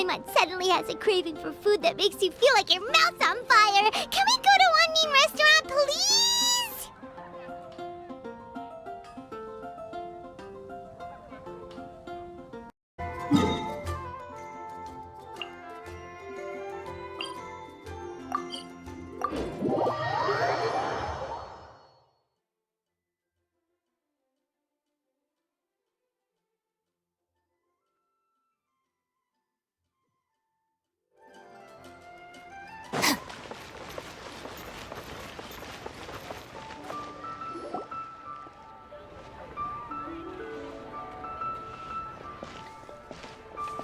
Paimon suddenly has a craving for food that makes you feel like your mouth's on fire. Can we go to One Mean Restaurant, please?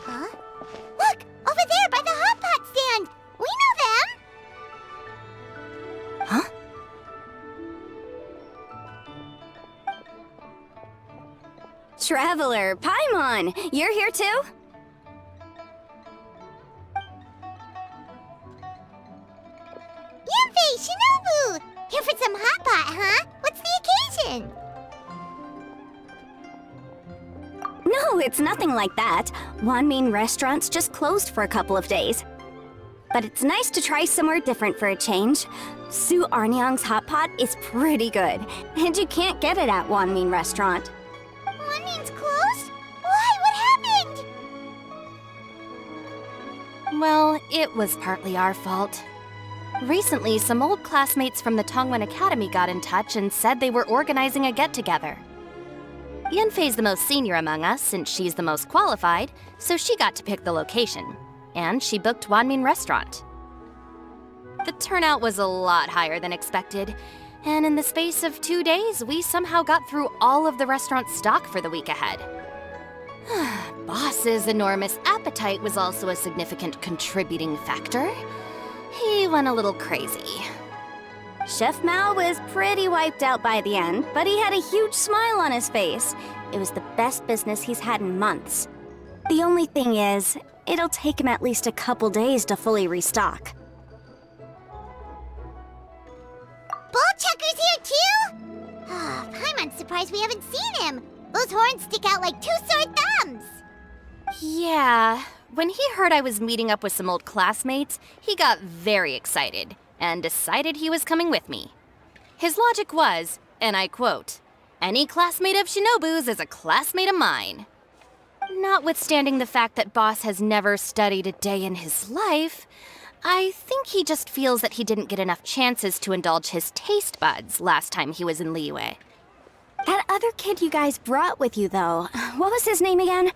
Huh? Look! Over there by the hot pot stand! We know them! Huh? Traveler, Paimon! You're here too? Yanfei, Shinobu! Here for some hot pot, huh? What's the occasion? No, it's nothing like that. Wanmin Restaurant's just closed for a couple of days. But it's nice to try somewhere different for a change. Su Arnyang's hot pot is pretty good, and you can't get it at Wanmin Restaurant. Wanmin's closed? Why? What happened? Well, it was partly our fault. Recently, some old classmates from the Tongwen Academy got in touch and said they were organizing a get-together. Yanfei's the most senior among us, since she's the most qualified, so she got to pick the location. And she booked Wanmin Restaurant. The turnout was a lot higher than expected, and in the space of 2 days, we somehow got through all of the restaurant's stock for the week ahead. Boss's enormous appetite was also a significant contributing factor. He went a little crazy. Chef Mao was pretty wiped out by the end, but he had a huge smile on his face. It was the best business he's had in months. The only thing is, it'll take him at least a couple days to fully restock. Bullchucker's here too? Paimon's surprised we haven't seen him. Those horns stick out like two sore thumbs. Yeah, when he heard I was meeting up with some old classmates, he got very excited and decided he was coming with me. His logic was, and I quote, "Any classmate of Shinobu's is a classmate of mine." Notwithstanding the fact that Boss has never studied a day in his life, I think he just feels that he didn't get enough chances to indulge his taste buds last time he was in Liyue. That other kid you guys brought with you, though, what was his name again?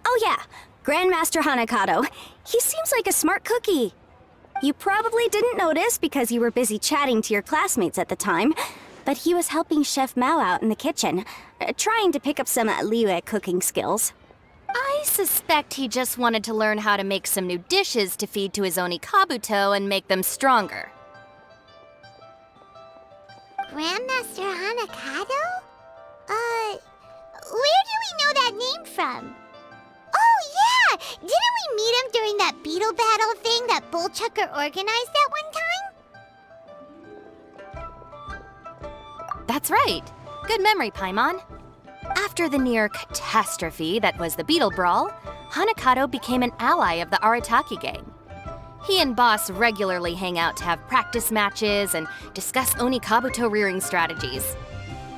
Oh yeah, Grandmaster Hanakato. He seems like a smart cookie. You probably didn't notice because you were busy chatting to your classmates at the time, but he was helping Chef Mao out in the kitchen, trying to pick up some Liyue cooking skills. I suspect he just wanted to learn how to make some new dishes to feed to his Oni Kabuto and make them stronger. Grandmaster Hanakato? Where do we know that name from? Oh yeah! Didn't we meet him during that Beetle battle thing that Bullchucker organized that one time? That's right. Good memory, Paimon. After the near catastrophe that was the Beetle Brawl, Hanakato became an ally of the Arataki gang. He and Boss regularly hang out to have practice matches and discuss Oni Kabuto rearing strategies.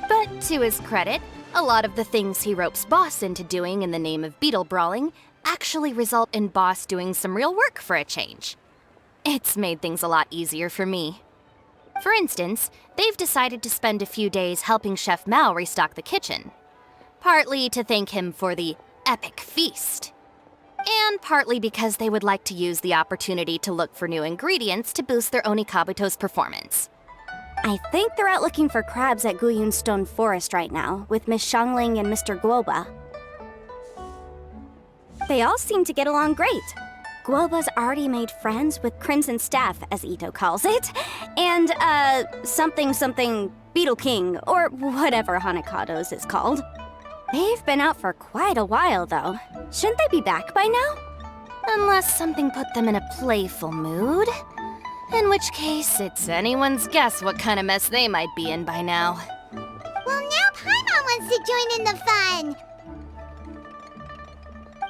But to his credit, a lot of the things he ropes Boss into doing in the name of Beetle Brawling actually result in Boss doing some real work for a change. It's made things a lot easier for me. For instance, they've decided to spend a few days helping Chef Mao restock the kitchen. Partly to thank him for the epic feast. And partly because they would like to use the opportunity to look for new ingredients to boost their Oni Kabuto's performance. I think they're out looking for crabs at Guyun Stone Forest right now, with Miss Shangling and Mr. Guoba. They all seem to get along great. Guoba's already made friends with Crimson Staff, as Ito calls it, and, something Beetle King, or whatever Hanakado's is called. They've been out for quite a while, though. Shouldn't they be back by now? Unless something put them in a playful mood. In which case, it's anyone's guess what kind of mess they might be in by now. Well, now Paimon wants to join in the fun!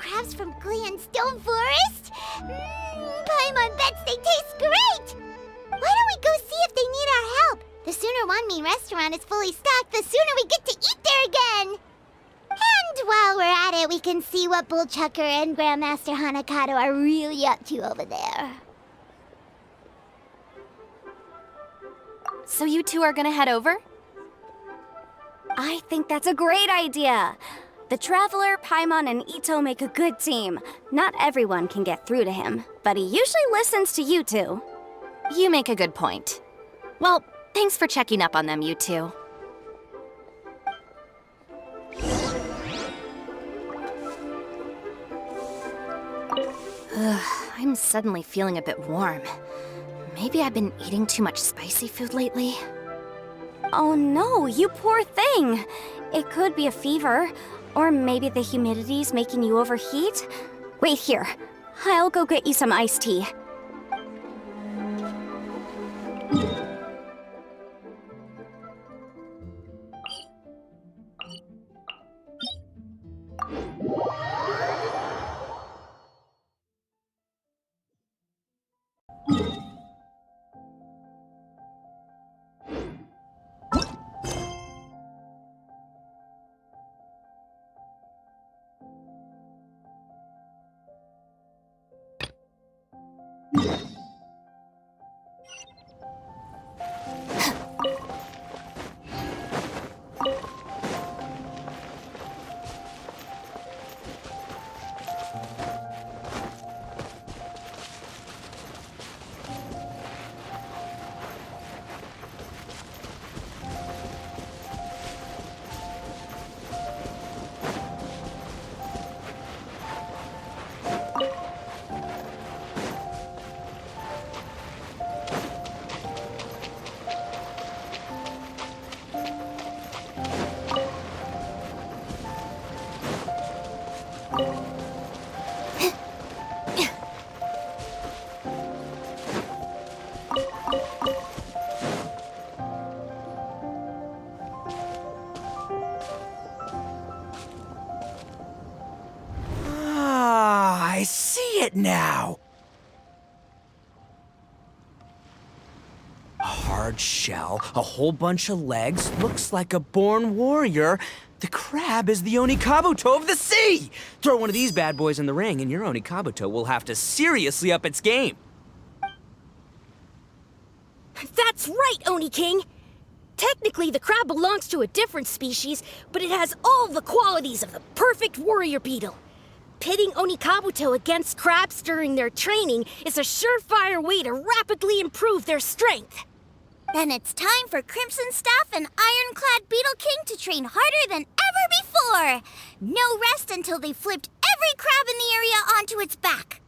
crabs from Glen Stone Forest? Paimon bets they taste great! Why don't we go see if they need our help? The sooner One Mean Restaurant is fully stocked, the sooner we get to eat there again! And while we're at it, we can see what Bullchucker and Grandmaster Hanakato are really up to over there. So you two are gonna head over? I think that's a great idea. The Traveler, Paimon, and Ito make a good team. Not everyone can get through to him, but he usually listens to you two. You make a good point. Well, thanks for checking up on them, you two. I'm suddenly feeling a bit warm. Maybe I've been eating too much spicy food lately. Oh no, you poor thing. It could be a fever, or maybe the humidity's making you overheat. Wait here. I'll go get you some iced tea. I see it now! A hard shell, a whole bunch of legs, looks like a born warrior. The crab is the Onikabuto of the sea! Throw one of these bad boys in the ring and your Onikabuto will have to seriously up its game. That's right, Oni King! Technically, the crab belongs to a different species, but it has all the qualities of the perfect warrior beetle. Pitting Onikabuto against crabs during their training is a surefire way to rapidly improve their strength. Then it's time for Crimson Staff and Ironclad Beetle King to train harder than ever before. No rest until they've flipped every crab in the area onto its back.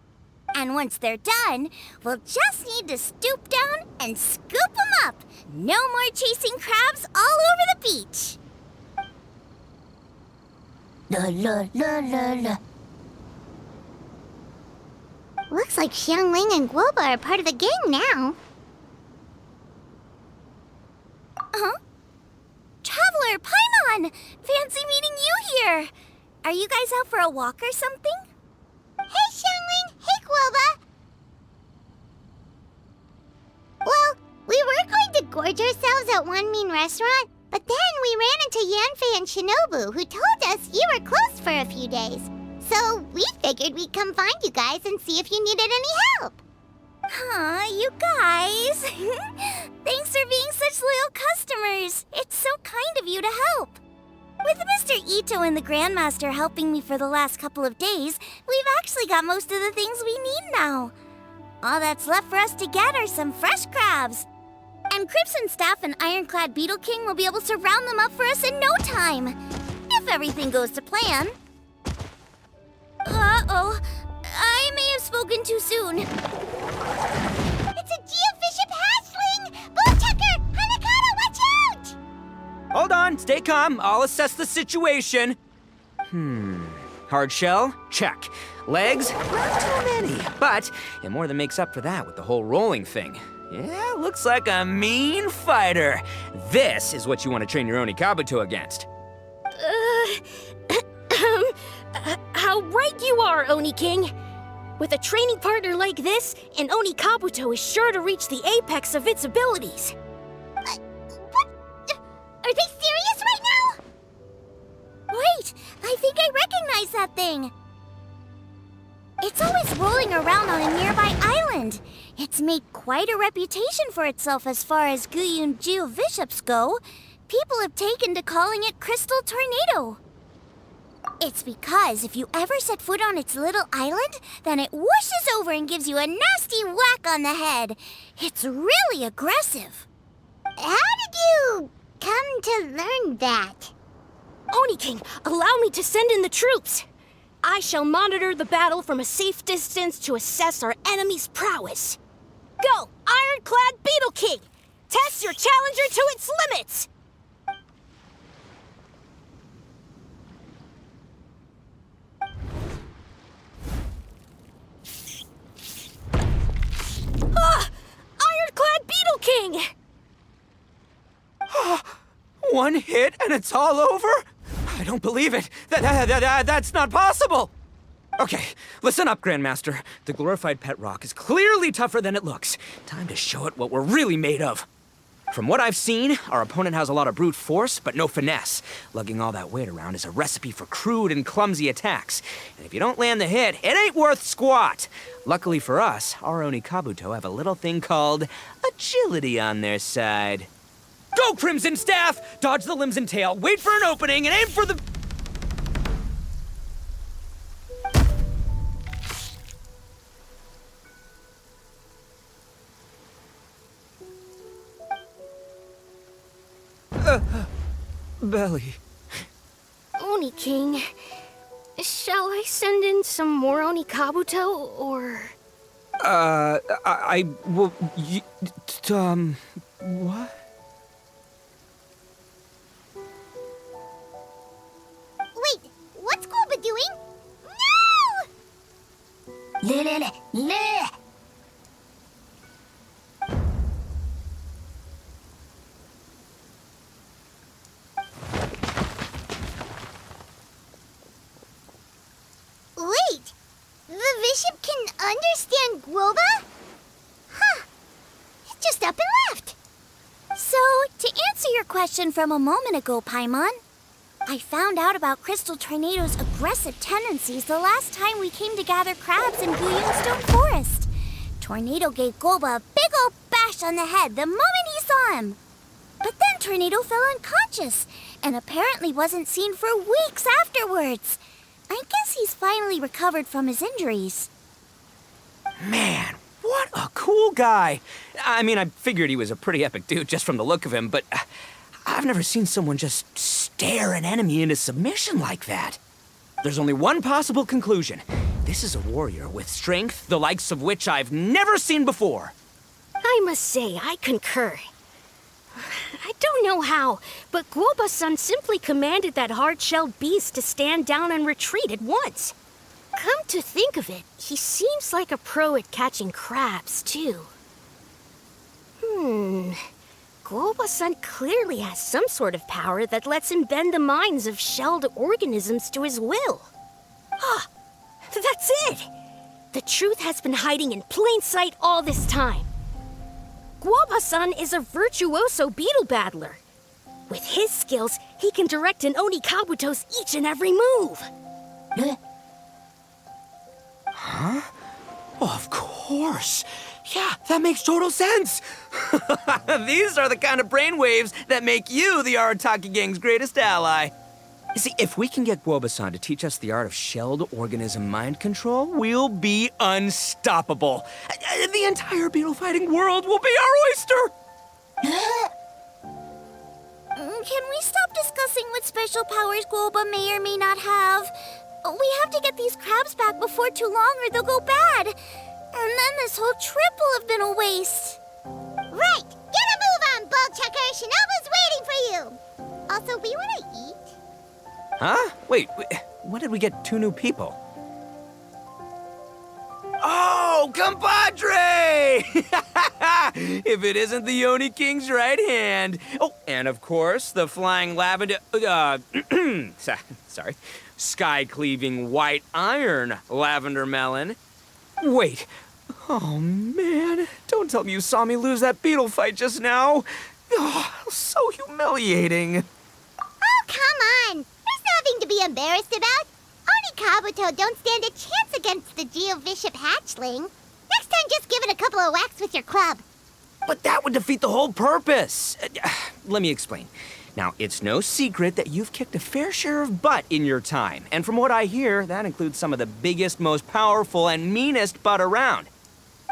And once they're done, we'll just need to stoop down and scoop them up. No more chasing crabs all over the beach. La la la la la. Looks like Xiangling and Guoba are part of the gang now. Huh? Traveler, Paimon! Fancy meeting you here! Are you guys out for a walk or something? Hey, Xiangling! Hey, Guoba! Well, we were going to gorge ourselves at One Mean Restaurant, but then we ran into Yanfei and Shinobu, who told us you were closed for a few days. So we figured we'd come find you guys and see if you needed any help. Aw, you guys. Thanks for being such loyal customers. It's so kind of you to help. With Mr. Ito and the Grandmaster helping me for the last couple of days, we've actually got most of the things we need now. All that's left for us to get are some fresh crabs. And Crimson Staff and Ironclad Beetle King will be able to round them up for us in no time. If everything goes to plan. Uh-oh. I may have spoken too soon. It's a geofiship hatchling! Bullchucker! Hanakato, watch out! Hold on, stay calm. I'll assess the situation. Hard shell? Check. Legs? Not too many, but it more than makes up for that with the whole rolling thing. Yeah, looks like a mean fighter. This is what you want to train your Onikabuto against. How How right you are, Oni King! With a training partner like this, an Oni Kabuto is sure to reach the apex of its abilities. What? Are they serious right now? Wait, I think I recognize that thing. It's always rolling around on a nearby island. It's made quite a reputation for itself as far as Guyun Geoviships go. People have taken to calling it Crystal Tornado. It's because if you ever set foot on its little island, then it whooshes over and gives you a nasty whack on the head. It's really aggressive. How did you come to learn that? Oni King, allow me to send in the troops. I shall monitor the battle from a safe distance to assess our enemy's prowess. Go, Ironclad Beetle King! Test your challenger to its limits! Ah! Ironclad Beetle King! One hit and it's all over? I don't believe it. That's not possible. Okay, listen up, Grandmaster. The glorified pet rock is clearly tougher than it looks. Time to show it what we're really made of. From what I've seen, our opponent has a lot of brute force, but no finesse. Lugging all that weight around is a recipe for crude and clumsy attacks. And if you don't land the hit, it ain't worth squat. Luckily for us, our Oni Kabuto have a little thing called agility on their side. Go, Crimson Staff! Dodge the limbs and tail, wait for an opening, and aim for the... belly. Oni King, shall I send in some more Oni Kabuto, or... I will... what? Wait, what's Goba doing? No! Wait, the bishop can understand Guoba? Huh, it just up and left. So, to answer your question from a moment ago, Paimon, I found out about Crystal Tornado's aggressive tendencies the last time we came to gather crabs in Guyunstone Forest. Tornado gave Goba a big old bash on the head the moment he saw him. But then Tornado fell unconscious and apparently wasn't seen for weeks afterwards. I guess he's finally recovered from his injuries. Man, what a cool guy. I mean, I figured he was a pretty epic dude just from the look of him, but I've never seen someone just stare an enemy into submission like that. There's only one possible conclusion. This is a warrior with strength, the likes of which I've never seen before. I must say, I concur. I don't know how, but Guoba-san simply commanded that hard-shelled beast to stand down and retreat at once. Come to think of it, he seems like a pro at catching crabs, too. Guoba-san clearly has some sort of power that lets him bend the minds of shelled organisms to his will. Ah, that's it! The truth has been hiding in plain sight all this time. Guoba-san is a virtuoso beetle battler. With his skills, he can direct an Oni Kabuto's each and every move. Huh? Oh, of course. Yeah, that makes total sense. These are the kind of brainwaves that make you the Arataki gang's greatest ally. You see, if we can get Guoba-san to teach us the art of shelled organism mind control, we'll be unstoppable. The entire beetle fighting world will be our oyster. Can we stop discussing what special powers Guoba may or may not have? We have to get these crabs back before too long or they'll go bad. And then this whole trip will have been a waste. Right! Get a move on, Ball Checker! Shinobu's waiting for you! Also, we want to eat. Huh? Wait, when did we get 2 new people? Oh, Whoa, compadre! If it isn't the Oni King's right hand. Oh, and of course, the flying lavender, sorry, sky-cleaving white iron lavender melon. Wait, oh man, don't tell me you saw me lose that beetle fight just now. Oh, so humiliating. Oh, come on. There's nothing to be embarrassed about. Oni Kabuto don't stand a chance against the Geovishap hatchling. Next time, just give it a couple of whacks with your club. But that would defeat the whole purpose. Let me explain. Now, it's no secret that you've kicked a fair share of butt in your time. And from what I hear, that includes some of the biggest, most powerful, and meanest butt around.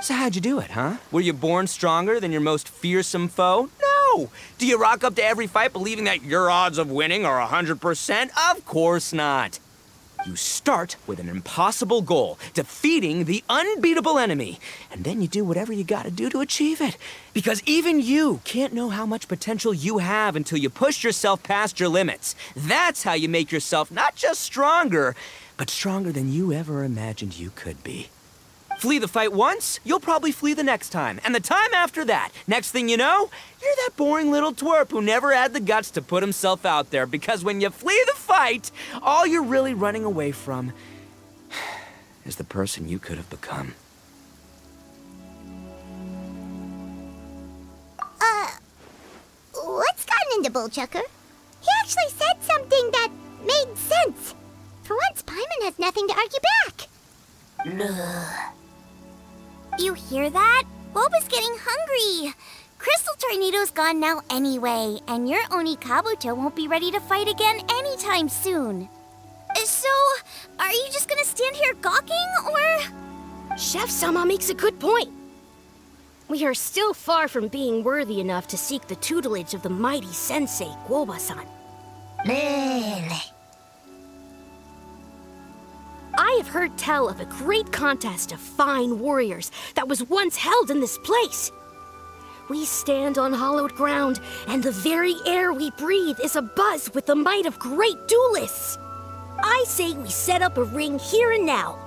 So how'd you do it, huh? Were you born stronger than your most fearsome foe? No! Do you rock up to every fight believing that your odds of winning are 100%? Of course not. You start with an impossible goal, defeating the unbeatable enemy. And then you do whatever you gotta do to achieve it. Because even you can't know how much potential you have until you push yourself past your limits. That's how you make yourself not just stronger, but stronger than you ever imagined you could be. Flee the fight once, you'll probably flee the next time. And the time after that, next thing you know, you're that boring little twerp who never had the guts to put himself out there. Because when you flee the fight, all you're really running away from is the person you could have become. What's gotten into Bullchucker? He actually said something that made sense. For once, Paimon has nothing to argue back. You hear that? Boba's getting hungry. Crystal Tornado's gone now anyway, and your Oni Kabuto won't be ready to fight again anytime soon. So, are you just gonna stand here gawking, or...? Chef-sama makes a good point. We are still far from being worthy enough to seek the tutelage of the mighty sensei, Guoba-san. I have heard tell of a great contest of fine warriors that was once held in this place. We stand on hallowed ground, and the very air we breathe is abuzz with the might of great duelists. I say we set up a ring here and now.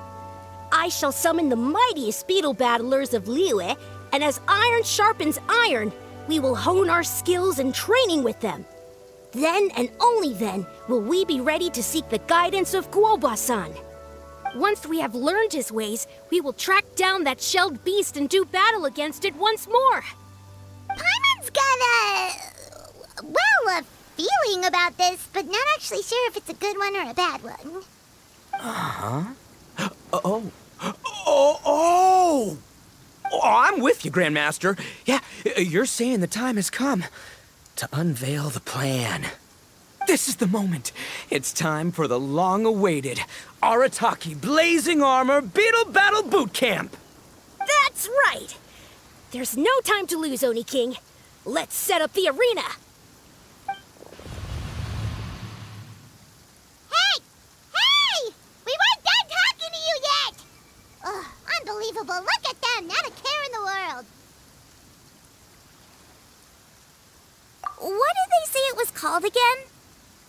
I shall summon the mightiest beetle battlers of Liyue, and as iron sharpens iron, we will hone our skills and training with them. Then and only then will we be ready to seek the guidance of Guoba-san. Once we have learned his ways, we will track down that shelled beast and do battle against it once more. Paimon's got a feeling about this, but not actually sure if it's a good one or a bad one. Oh, I'm with you, Grandmaster. Yeah, you're saying the time has come to unveil the plan. This is the moment. It's time for the long-awaited Arataki Blazing Armor Beetle Battle Boot Camp. That's right! There's no time to lose, Oni King. Let's set up the arena. Hey! We weren't done talking to you yet! Ugh, unbelievable. Look at them. Not a care in the world. What did they say it was called again?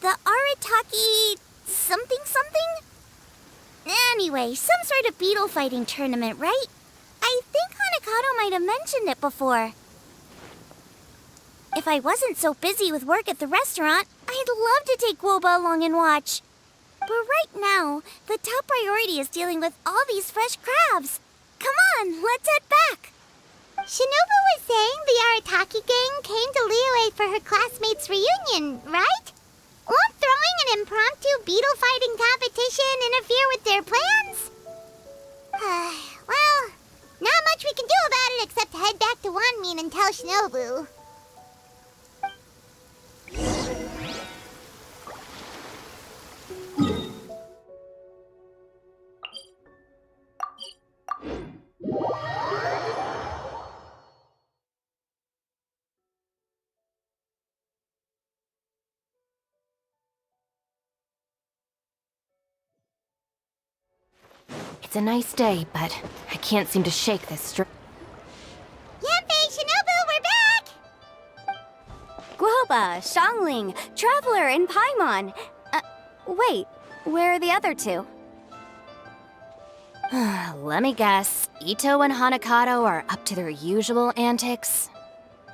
The Arataki something? Anyway, some sort of beetle fighting tournament, right? I think Hanakato might have mentioned it before. If I wasn't so busy with work at the restaurant, I'd love to take Guoba along and watch. But right now, the top priority is dealing with all these fresh crabs. Come on, let's head back. Shinobu was saying the Arataki gang came to Liyue for her classmates' reunion, right? Won't throwing an impromptu beetle fighting competition interfere with their plans? Well, not much we can do about it except head back to Wanmin and tell Shinobu. It's a nice day, but I can't seem to shake this Yanfei, Shinobu, we're back! Guoba, Xiangling, Traveler, and Paimon. Wait, where are the other two? Let me guess, Ito and Hanakato are up to their usual antics?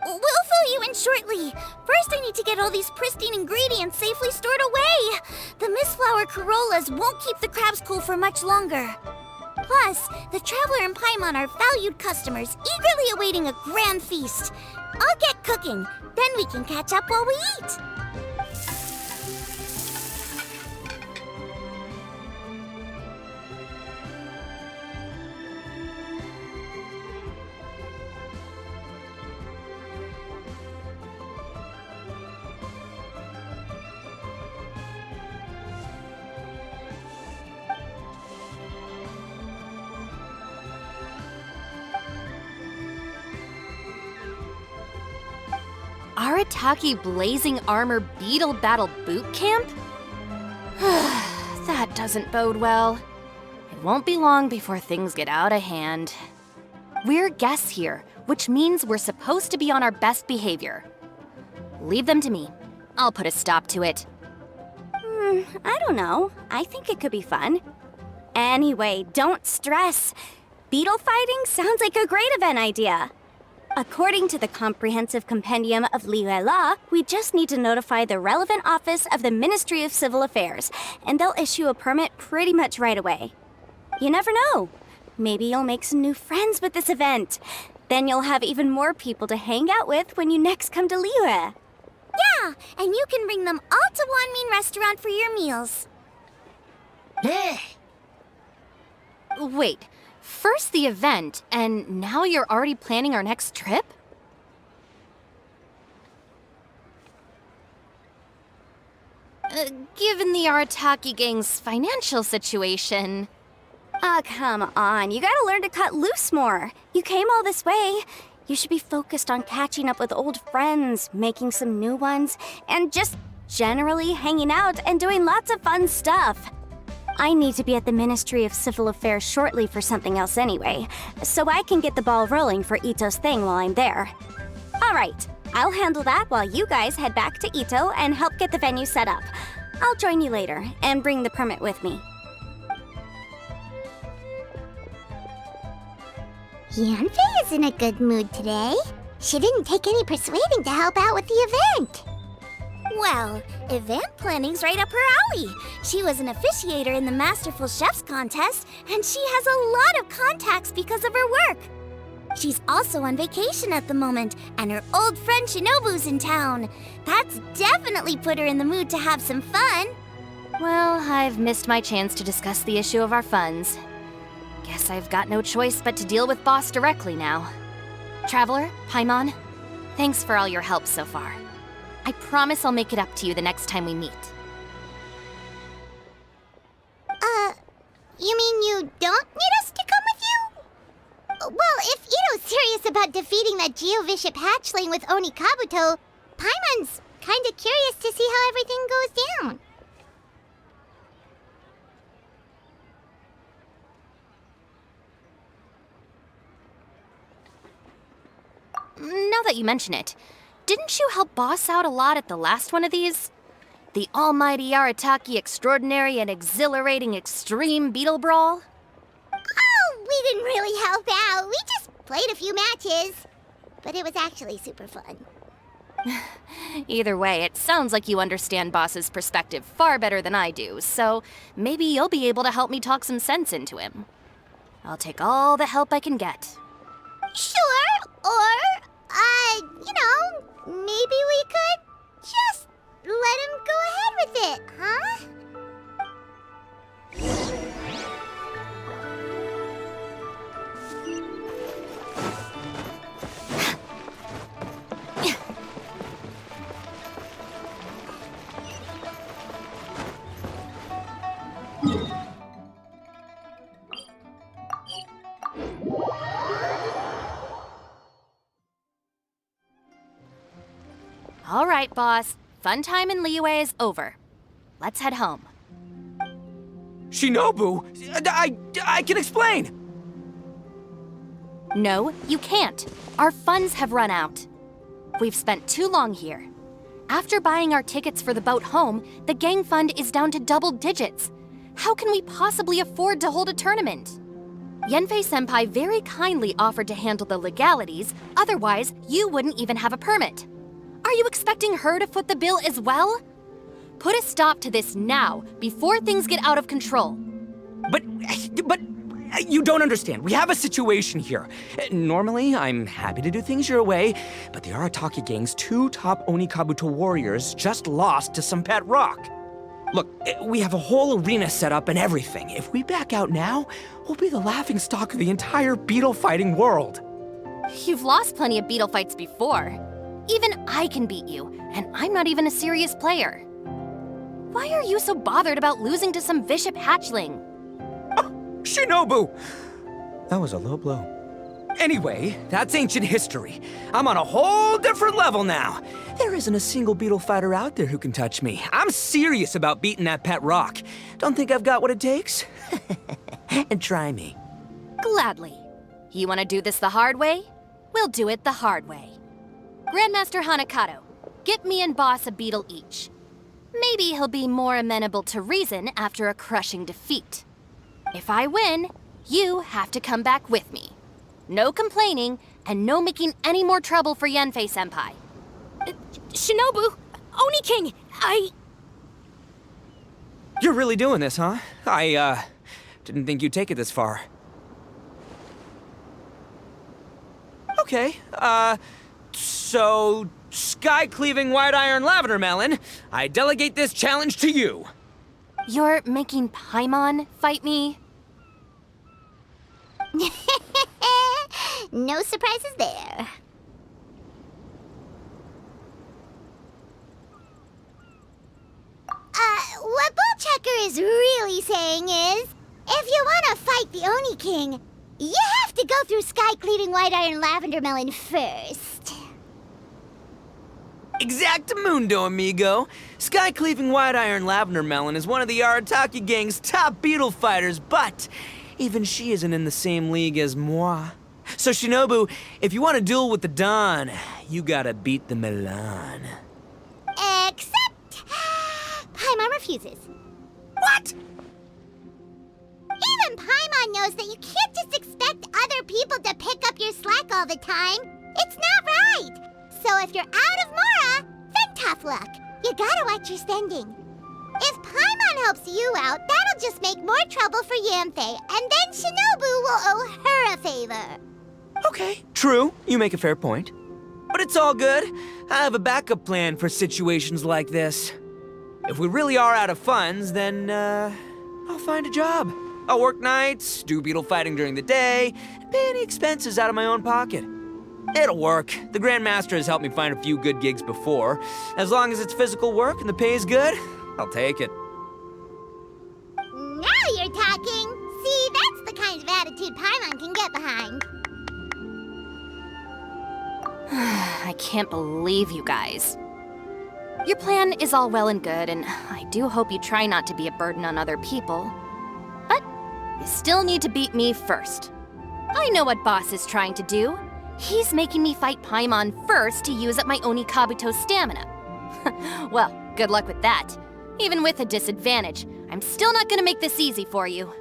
We'll fill you in shortly. First, I need to get all these pristine ingredients safely stored away. The mistflower corollas won't keep the crabs cool for much longer. Plus, the Traveler and Paimon are valued customers, eagerly awaiting a grand feast. I'll get cooking, then we can catch up while we eat. Arataki Blazing Armor Beetle Battle Boot Camp? That doesn't bode well. It won't be long before things get out of hand. We're guests here, which means we're supposed to be on our best behavior. Leave them to me. I'll put a stop to it. I don't know. I think it could be fun. Anyway, don't stress. Beetle fighting sounds like a great event idea. According to the Comprehensive Compendium of Liyue Law, we just need to notify the relevant office of the Ministry of Civil Affairs, and they'll issue a permit pretty much right away. You never know. Maybe you'll make some new friends with this event. Then you'll have even more people to hang out with when you next come to Liyue. Yeah, and you can bring them all to Wanmin Restaurant for your meals. Wait, first the event, and now you're already planning our next trip? Given the Arataki gang's financial situation... Ah, come on. You gotta learn to cut loose more. You came all this way. You should be focused on catching up with old friends, making some new ones, and just generally hanging out and doing lots of fun stuff. I need to be at the Ministry of Civil Affairs shortly for something else anyway, so I can get the ball rolling for Ito's thing while I'm there. All right, I'll handle that while you guys head back to Ito and help get the venue set up. I'll join you later and bring the permit with me. Yanfei is in a good mood today. She didn't take any persuading to help out with the event. Well, event planning's right up her alley. She was an officiator in the Masterful Chefs contest, and she has a lot of contacts because of her work. She's also on vacation at the moment, and her old friend Shinobu's in town. That's definitely put her in the mood to have some fun. Well, I've missed my chance to discuss the issue of our funds. Guess I've got no choice but to deal with Boss directly now. Traveler, Paimon, thanks for all your help so far. I promise I'll make it up to you the next time we meet. You mean you don't need us to come with you? Well, if Ito's serious about defeating that Geovishap hatchling with Oni Kabuto, Paimon's kinda curious to see how everything goes down. Now that you mention it, didn't you help Boss out a lot at the last one of these? The almighty Arataki extraordinary and exhilarating extreme Beetle Brawl? Oh, we didn't really help out. We just played a few matches. But it was actually super fun. Either way, it sounds like you understand Boss's perspective far better than I do, so maybe you'll be able to help me talk some sense into him. I'll take all the help I can get. Sure, or, maybe we could just let him go ahead with it, huh? All right, Boss. Fun time in Liyue is over. Let's head home. Shinobu, I can explain. No, you can't. Our funds have run out. We've spent too long here. After buying our tickets for the boat home, the gang fund is down to double digits. How can we possibly afford to hold a tournament? Yenfei-senpai very kindly offered to handle the legalities, otherwise you wouldn't even have a permit. Are you expecting her to foot the bill as well? Put a stop to this now, before things get out of control. But you don't understand. We have a situation here. Normally, I'm happy to do things your way, but the Arataki gang's 2 top Onikabuto warriors just lost to some pet rock. Look, we have a whole arena set up and everything. If we back out now, we'll be the laughingstock of the entire beetle fighting world. You've lost plenty of beetle fights before. Even I can beat you, and I'm not even a serious player. Why are you so bothered about losing to some vicious hatchling? Shinobu! That was a low blow. Anyway, that's ancient history. I'm on a whole different level now. There isn't a single beetle fighter out there who can touch me. I'm serious about beating that pet rock. Don't think I've got what it takes? And try me. Gladly. You want to do this the hard way? We'll do it the hard way. Grandmaster Hanakato, get me and Boss a beetle each. Maybe he'll be more amenable to reason after a crushing defeat. If I win, you have to come back with me. No complaining, and no making any more trouble for Yenfei-senpai. Shinobu, Oni King, You're really doing this, huh? I didn't think you'd take it this far. Okay, so sky-cleaving white iron lavender melon, I delegate this challenge to you. You're making Paimon fight me? No surprises there. What Bullchecker is really saying is, if you want to fight the Oni King, you have to go through sky-cleaving white iron lavender melon first. Exactamundo, amigo. Sky-cleaving white iron lavender melon is one of the Arataki gang's top beetle fighters, but even she isn't in the same league as moi. So Shinobu, if you want to duel with the Don, you gotta beat the Milan. Except... Paimon refuses. What? Even Paimon knows that you can't just expect other people to pick up your slack all the time. It's not right. So if you're out of Mora, then tough luck. You gotta watch your spending. If Paimon helps you out, that'll just make more trouble for Yanfei, and then Shinobu will owe her a favor. Okay, true. You make a fair point. But it's all good. I have a backup plan for situations like this. If we really are out of funds, then, I'll find a job. I'll work nights, do beetle fighting during the day, and pay any expenses out of my own pocket. It'll work. The Grandmaster has helped me find a few good gigs before. As long as it's physical work and the pay is good, I'll take it. Now you're talking. See, that's the kind of attitude Paimon can get behind. I can't believe you guys. Your plan is all well and good, and I do hope you try not to be a burden on other people. But you still need to beat me first. I know what Boss is trying to do. He's making me fight Paimon first to use up my Onikabuto stamina. Well, good luck with that. Even with a disadvantage, I'm still not gonna make this easy for you.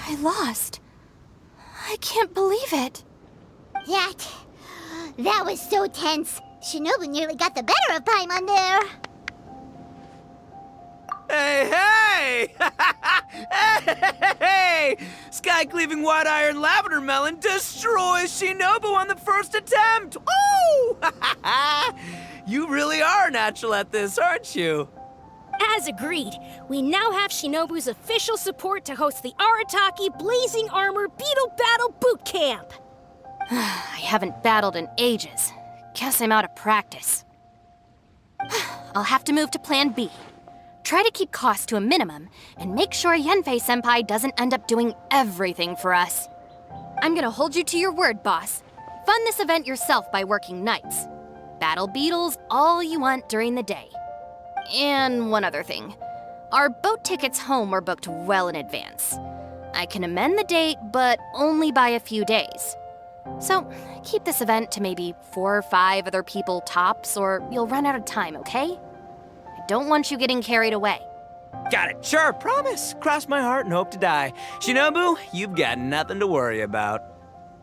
I lost. I can't believe it. That was so tense. Shinobu nearly got the better of Paimon there. Hey! Hey! Sky-cleaving white iron lavender melon destroys Shinobu on the first attempt! Ooh! You really are natural at this, aren't you? As agreed, we now have Shinobu's official support to host the Arataki Blazing Armor Beetle Battle Boot Camp. I haven't battled in ages. Guess I'm out of practice. I'll have to move to Plan B. Try to keep costs to a minimum, and make sure Yanfei-senpai doesn't end up doing everything for us. I'm gonna hold you to your word, boss. Fund this event yourself by working nights. Battle beetles all you want during the day. And one other thing. Our boat tickets home were booked well in advance. I can amend the date, but only by a few days. So, keep this event to maybe 4 or 5 other people tops, or you'll run out of time, okay? I don't want you getting carried away. Got it, sure, promise. Cross my heart and hope to die. Shinobu, you've got nothing to worry about.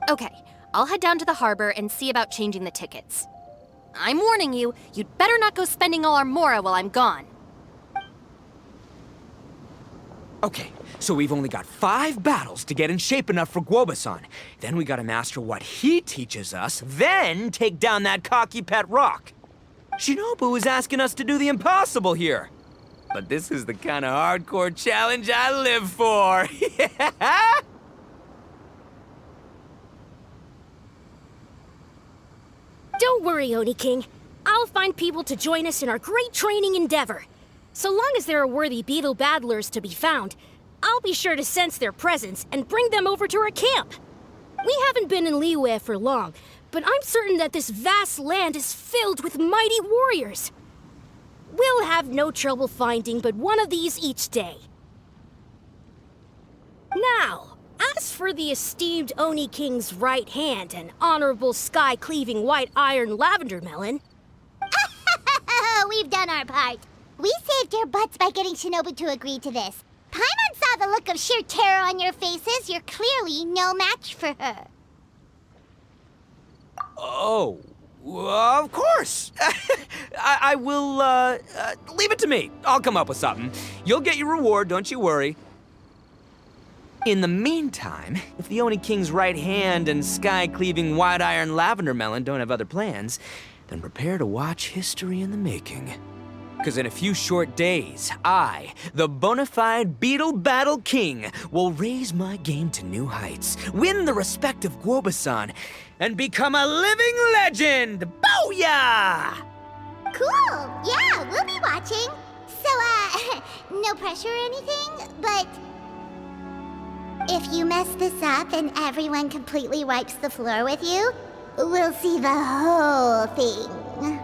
Okay, I'll head down to the harbor and see about changing the tickets. I'm warning you, you'd better not go spending all our mora while I'm gone. Okay, so we've only got 5 battles to get in shape enough for Guoba-san. Then we gotta master what he teaches us, then take down that cocky pet rock. Shinobu is asking us to do the impossible here. But this is the kind of hardcore challenge I live for. Yeah! Don't worry, Oni King. I'll find people to join us in our great training endeavor. So long as there are worthy beetle battlers to be found, I'll be sure to sense their presence and bring them over to our camp. We haven't been in Liyue for long, but I'm certain that this vast land is filled with mighty warriors. We'll have no trouble finding but one of these each day. Now, as for the esteemed Oni King's right hand and honorable sky-cleaving white iron lavender melon... We've done our part. We saved your butts by getting Shinobu to agree to this. Paimon saw the look of sheer terror on your faces. You're clearly no match for her. Oh, of course. I will, leave it to me. I'll come up with something. You'll get your reward, don't you worry. In the meantime, if the Oni King's right hand and sky-cleaving white iron lavender melon don't have other plans, then prepare to watch history in the making. Because in a few short days, I, the bona fide Beetle Battle King, will raise my game to new heights, win the respect of Guoba-san, and become a living legend! Booyah! Cool. Yeah, we'll be watching. So, no pressure or anything, but... if you mess this up and everyone completely wipes the floor with you, we'll see the whole thing.